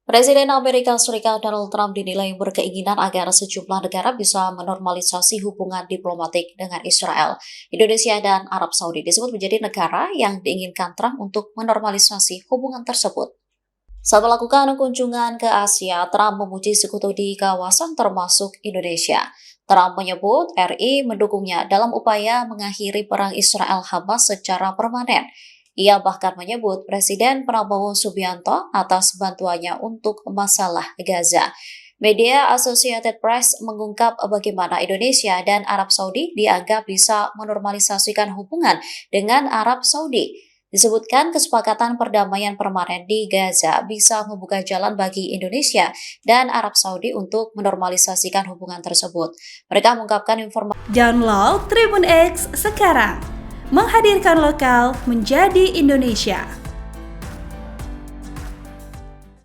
Presiden Amerika Serikat Donald Trump dinilai berkeinginan agar sejumlah negara bisa menormalisasi hubungan diplomatik dengan Israel. Indonesia dan Arab Saudi disebut menjadi negara yang diinginkan Trump untuk menormalisasi hubungan tersebut. Saat melakukan kunjungan ke Asia, Trump memuji sekutu di kawasan termasuk Indonesia. Trump menyebut RI mendukungnya dalam upaya mengakhiri perang Israel-Hamas secara permanen. Ia bahkan menyebut Presiden Prabowo Subianto atas bantuannya untuk masalah Gaza. Media Associated Press mengungkap bagaimana Indonesia dan Arab Saudi dianggap bisa menormalisasikan hubungan dengan Arab Saudi. Disebutkan kesepakatan perdamaian permanen di Gaza bisa membuka jalan bagi Indonesia dan Arab Saudi untuk menormalisasikan hubungan tersebut. Mereka mengungkapkan informasi. Download Tribun X sekarang, menghadirkan lokal menjadi Indonesia.